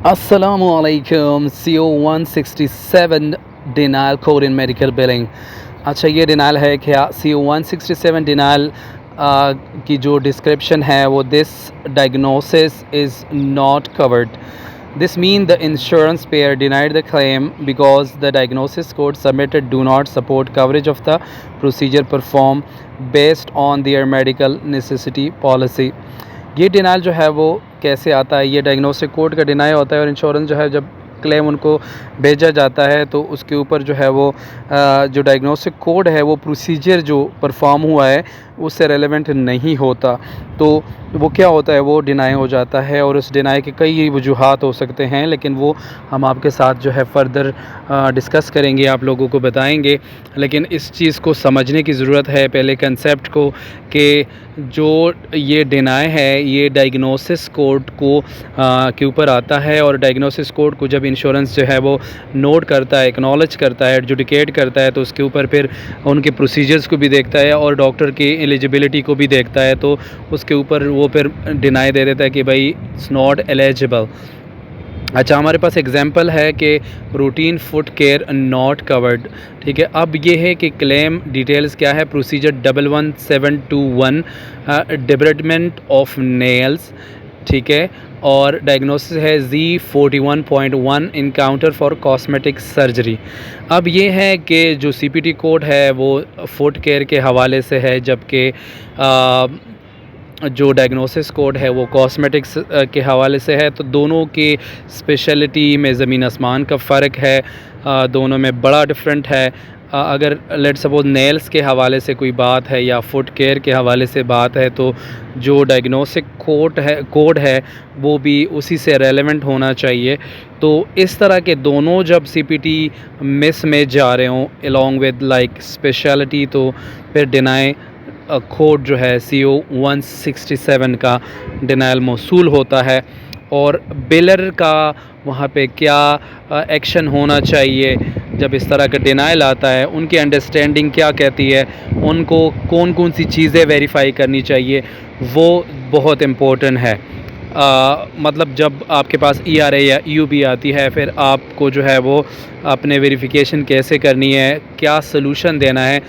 Assalamualaikum CO167 denial code इन medical billing. अच्छा, ये denial है क्या? CO167 डिनाइल की जो डिस्क्रिप्शन है वो this diagnosis is not covered. This means the insurance payer denied the claim because the diagnosis code submitted do not support coverage of the procedure performed based on their medical necessity policy. ये denial जो है वो कैसे आता है? ये diagnostic code का deny होता है और इंश्योरेंस जो है जब क्लेम उनको भेजा जाता है तो उसके ऊपर जो है वो जो डायग्नोस्टिक कोड है वो प्रोसीजर जो परफॉर्म हुआ है उससे रेलेवेंट नहीं होता, तो वो क्या होता है, वो डिनाई हो जाता है। और उस डिनाई के कई वजूहात हो सकते हैं, लेकिन वो हम आपके साथ जो है फ़र्दर डिस्कस करेंगे, आप लोगों को बताएंगे। लेकिन इस चीज़ को समझने की ज़रूरत है पहले कंसेप्ट को, कि जो ये डिनाई है ये डायग्नोसिस कोड को के ऊपर आता है। और डायग्नोसिस कोड को जब इंश्योरेंस जो है वो नोट करता है, एक्नॉलेज करता है, एडजुडिकेट करता है, तो उसके ऊपर फिर उनके प्रोसीजर्स को भी देखता है और डॉक्टर की एलिजिबिलिटी को भी देखता है, तो उसके ऊपर वो फिर डिनाई दे देता है कि भाई इट्स नॉट एलिजिबल। अच्छा, हमारे पास एग्जांपल है कि routine foot care not covered. ठीक है, अब ये है कि क्लेम डिटेल्स क्या है। प्रोसीजर 11721 डिब्रेडमेंट ऑफ नेल्स, ठीक है, और डायग्नोसिस है Z41.1 encounter for cosmetic surgery. अब ये है कि जो CPT कोड है वो फुट केयर के हवाले से है, जबकि जो डायग्नोसिस कोड है वो कॉस्मेटिक्स के हवाले से है। तो दोनों की स्पेशलिटी में ज़मीन आसमान का फ़र्क है, दोनों में बड़ा डिफरेंट है। अगर लेट सपोज नेल्स के हवाले से कोई बात है या फुट केयर के हवाले से बात है, तो जो डायग्नोस्टिक कोड है वो भी उसी से रेलेवेंट होना चाहिए। तो इस तरह के दोनों जब CPT मिस में जा रहे हों अलॉन्ग विद लाइक स्पेशलिटी, तो फिर डिनाई कोड जो है CO167 का डिनाइल मौसूल होता है। और बिलर का वहाँ पे क्या एक्शन होना चाहिए जब इस तरह का डिनाइल आता है, उनकी अंडरस्टैंडिंग क्या कहती है, उनको कौन कौन सी चीज़ें वेरीफाई करनी चाहिए, वो बहुत इम्पोर्टेंट है। मतलब जब आपके पास ERA या EUB आती है, फिर आपको जो है वो अपने वेरिफिकेशन कैसे करनी है, क्या सलूशन देना है।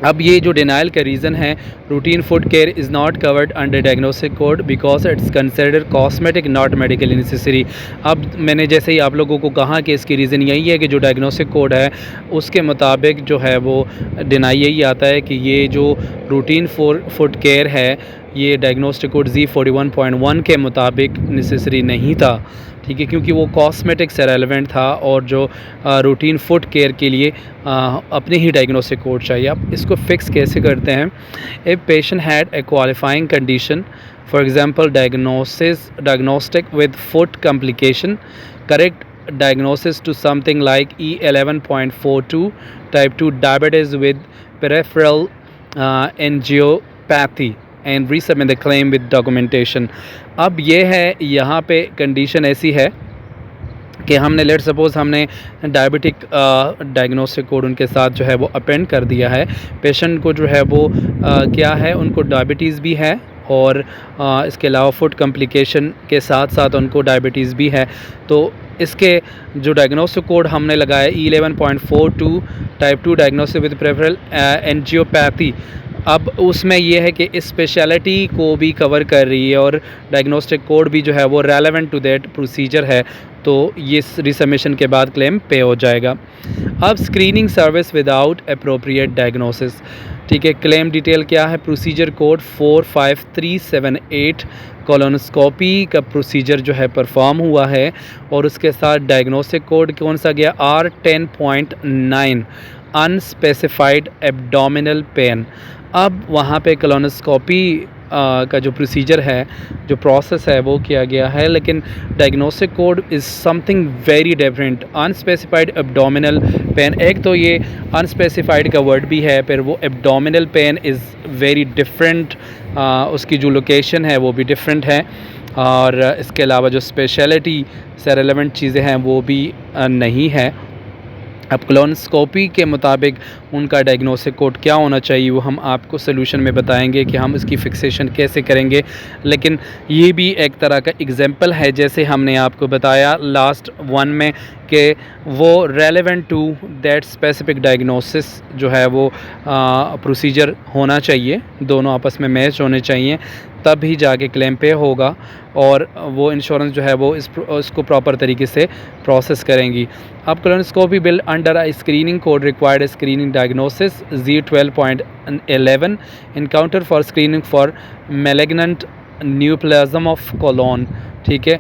अब ये जो डिनाइल का रीज़न है, routine foot care is not covered under diagnostic code because it's considered cosmetic not medical necessary. अब मैंने जैसे ही आप लोगों को कहा कि इसकी रीज़न यही है कि जो डायग्नोस्टिक कोड है उसके मुताबिक जो है वो डिनाई यही आता है कि ये जो रूटीन फुट केयर है ये डायग्नोस्टिक कोड Z41.1 के मुताबिक नेसेसरी नहीं था। ठीक है, क्योंकि वो कॉस्मेटिक से रेलेवेंट था और जो रूटीन फुट केयर के लिए अपने ही डायग्नोस्टिक कोड चाहिए। अब इसको फिक्स कैसे करते हैं? A patient had a qualifying condition, for example diagnostic with foot complication, correct diagnosis to something like E11.42, type 2 diabetes with peripheral angiopathy and resubmit the claim with documentation. अब ये है, यहाँ पे कंडीशन ऐसी है कि हमने लेट सपोज़ हमने डायबिटिक डायग्नोस्टिक कोड उनके साथ जो है वो अपेंड कर दिया है। पेशेंट को जो है वो क्या है, उनको डायबिटीज़ भी है और इसके अलावा फुट कॉम्प्लिकेशन के साथ साथ उनको डायबिटीज़ भी है। तो इसके जो डायग्नोस्टिक कोड हमने लगाया E11.42 type 2 diagnostic with peripheral angiopathy, अब उसमें यह है कि इस स्पेशलिटी को भी कवर कर रही है और डायग्नोस्टिक कोड भी जो है वो रेलेवेंट टू दैट प्रोसीजर है, तो ये रिसबमिशन के बाद क्लेम पे हो जाएगा। अब screening service without appropriate diagnosis, ठीक है, क्लेम डिटेल क्या है? प्रोसीजर कोड 45378, कोलोनोस्कोपी का प्रोसीजर जो है परफॉर्म हुआ है और उसके साथ डायग्नोस्टिक कोड कौन सा गया? R10.9 unspecified abdominal pain. अब वहाँ पे कोलोनोस्कोपी का जो प्रोसीजर है, जो प्रोसेस है वो किया गया है, लेकिन diagnostic code is something very different. Unspecified abdominal pain, एक तो ये अनस्पेसिफाइड का वर्ड भी है, फिर वो abdominal pain is very different, उसकी जो लोकेशन है वो भी डिफरेंट है, और इसके अलावा जो स्पेशलिटी से रेलेवेंट चीज़ें हैं वो भी नहीं है। अब कोलोनोस्कोपी के मुताबिक उनका डायग्नोस्टिक कोड क्या होना चाहिए वो हम आपको सोल्यूशन में बताएंगे कि हम इसकी फिक्सेशन कैसे करेंगे। लेकिन ये भी एक तरह का एग्जांपल है, जैसे हमने आपको बताया लास्ट वन में, कि वो relevant to that specific diagnosis जो है वो प्रोसीजर होना चाहिए, दोनों आपस में मैच होने चाहिए, तब ही जाके क्लेम पे होगा और वो इंश्योरेंस जो है वो इसको प्रॉपर तरीके से प्रोसेस करेंगी। अब colonoscopy bill under a screening code required screening diagnosis Z12.11 encounter for screening for malignant neoplasm of colon. ठीक है,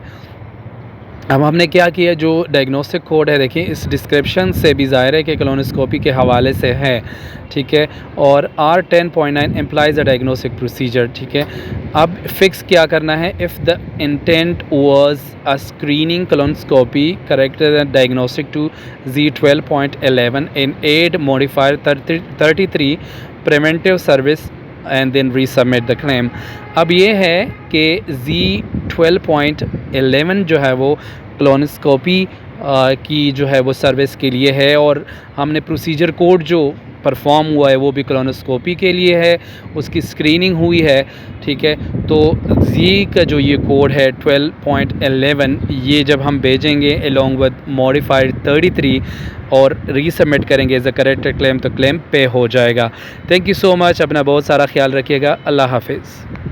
अब हमने क्या किया, जो डायग्नोस्टिक कोड है देखिए इस डिस्क्रिप्शन से भी ज़ाहिर है कि कोलोनोस्कोपी के हवाले से है। ठीक है, और R10.9 employees a diagnostic procedure. ठीक है, अब फिक्स क्या करना है, if the intent was a screening colonoscopy corrected diagnostic to Z12.11 in add modifier 33 preventive service and then resubmit the claim. अब ये है कि Z12.11 जो है वो कोलोनोस्कोपी की जो है वो सर्विस के लिए है, और हमने प्रोसीजर कोड जो परफॉर्म हुआ है वो भी कोलोनोस्कोपी के लिए है, उसकी स्क्रीनिंग हुई है। ठीक है, तो जी का जो ये कोड है 12.11 ये जब हम भेजेंगे अलॉन्ग विद मॉडिफाइड 33 और रीसबमिट करेंगे एज अ करेक्टेड क्लेम, तो क्लेम पे हो जाएगा। थैंक यू सो मच, अपना बहुत सारा ख्याल रखिएगा। अल्लाह हाफिज़।